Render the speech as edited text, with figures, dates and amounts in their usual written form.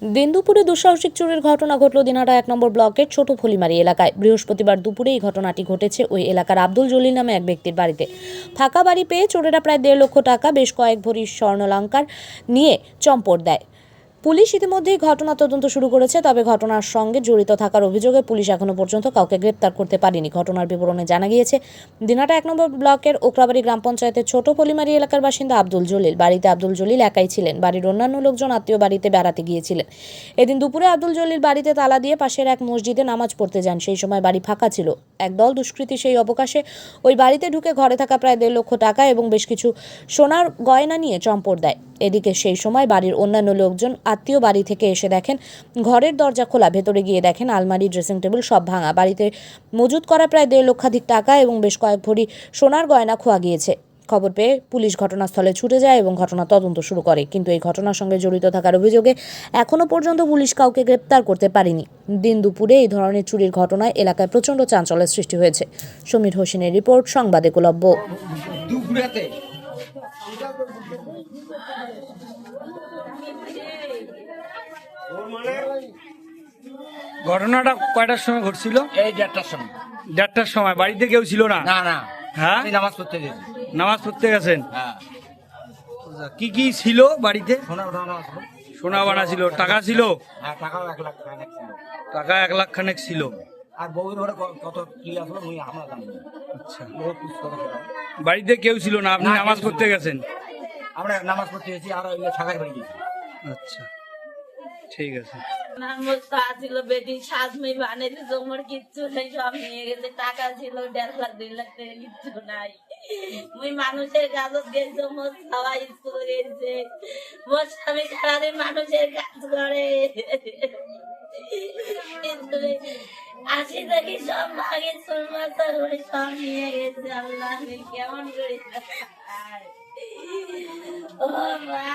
দিন দুপুরে দুঃসাহসিক চুরির ঘটনা ঘটল দিনহাটা 1 নম্বর ব্লকের ছোট ফলিমারি এলাকায়। বৃহস্পতিবার দুপুরে এই ঘটনাটি ঘটেছে ওই এলাকার আব্দুল জলিল নামে এক ব্যক্তির বাড়িতে। ফাঁকা বাড়ি পেয়ে চোরেরা প্রায় 1.5 লক্ষ টাকা, বেশ কয়েক ভরি স্বর্ণালংকার নিয়ে চম্পট দেয়। পুলিশ ইতিমধ্যেই ঘটনা তদন্ত শুরু করেছে, তবে ঘটনার সঙ্গে জড়িত থাকার অভিযোগে পুলিশ এখনো পর্যন্ত কাউকে গ্রেপ্তার করতে পারেনি। ঘটনার বিবরণে জানা গিয়েছে, দিনহাটা 1 নম্বর ব্লকের ওকরাবাড়ি গ্রাম পঞ্চায়েতের ছোট ফলিমারি এলাকার বাসিন্দা আব্দুল জলিল। বাড়িতে আব্দুল জলিল একাই ছিলেন। বাড়ির অন্যান্য লোকজন আত্মীয় বাড়িতে বেড়াতে গিয়েছিলেন। এদিন দুপুরে আব্দুল জলিল বাড়িতে তালা দিয়ে পাশের এক মসজিদে নামাজ পড়তে যান। সেই সময় বাড়ি ফাঁকা ছিল। একদল দুষ্কৃতী সেই অবকাশে ওই বাড়িতে ঢুকে ঘরে থাকা প্রায় 1.5 লক্ষ টাকা এবং বেশ কিছু সোনার গয়না নিয়ে চম্পট দেয়। এদিকে সেই সময় বাড়ির অন্যান্য লোকজন আত্মীয় বাড়ি থেকে এসে দেখেন ঘরের দরজা খোলা। ভেতরে গিয়ে দেখেন আলমারি, ড্রেসিং টেবিল সব ভাঙা। বাড়িতে মজুত করা প্রায় 1.5 লক্ষাধিক টাকা এবং বেশ কয়েক ভরি সোনার গয়না খোয়া গিয়েছে। খবর পেয়ে পুলিশ ঘটনাস্থলে ছুটে যায় এবং ঘটনা তদন্ত শুরু করে, কিন্তু এই ঘটনার সঙ্গে জড়িত থাকার অভিযোগে এখনো পর্যন্ত পুলিশ কাউকে গ্রেপ্তার করতে পারেনি। দিন দুপুরে এই ধরনের চুরির ঘটনায় এলাকায় প্রচণ্ড চাঞ্চল্যের সৃষ্টি হয়েছে। সমীর হোসেনের রিপোর্ট, সংবাদ একলব্য। ঘটনাটা কয়টার সময় ঘটছিল? এই 1:30টার সময়। 1:30টার সময়। বাড়িতে কেউ ছিল না? না না, হ্যাঁ, আমি নামাজ পড়তে গেছি। নামাজ পড়তে গেছেন? হ্যাঁ, কি কি ছিল বাড়িতে? সোনা উঠানো আছে। সোনা বানা ছিল, টাকা ছিল? হ্যাঁ, টাকাও 1 লাখ টাকা ছিল। টাকা 1 লাখ খানেক ছিল। আর বউয়ের ঘরে কত কি আসলো মুই আমরা জানি না। আচ্ছা, বহুত কিছু করে ছিল। বাড়িতে কেউ ছিল না, আপনি না, নামাজ কেউ ছিল পড়তে না। গেছেন? আমরা নামাজ পড়তে গেছি আর ওই ছাগাই বাড়ি গেছি। আচ্ছা, ঠিক আছে। ছিল বেটি সাজমি বানিয়েছে, জমর কিচ্ছু নেই, সব নিয়ে গেছে। টাকা ছিল 1.5 লাখ 2 লাখ টাকা, কিচ্ছু নাই। মুই মানুষের কাজ গেছে, মোর সবাই স্কুল গেছে, মোর স্বামী সারাদিন মানুষের কাজ করে। আসি দেখি সব ভাগে সুরমাতা করে সব নিয়ে গেছে। আল্লাহ কেমন করে ও মা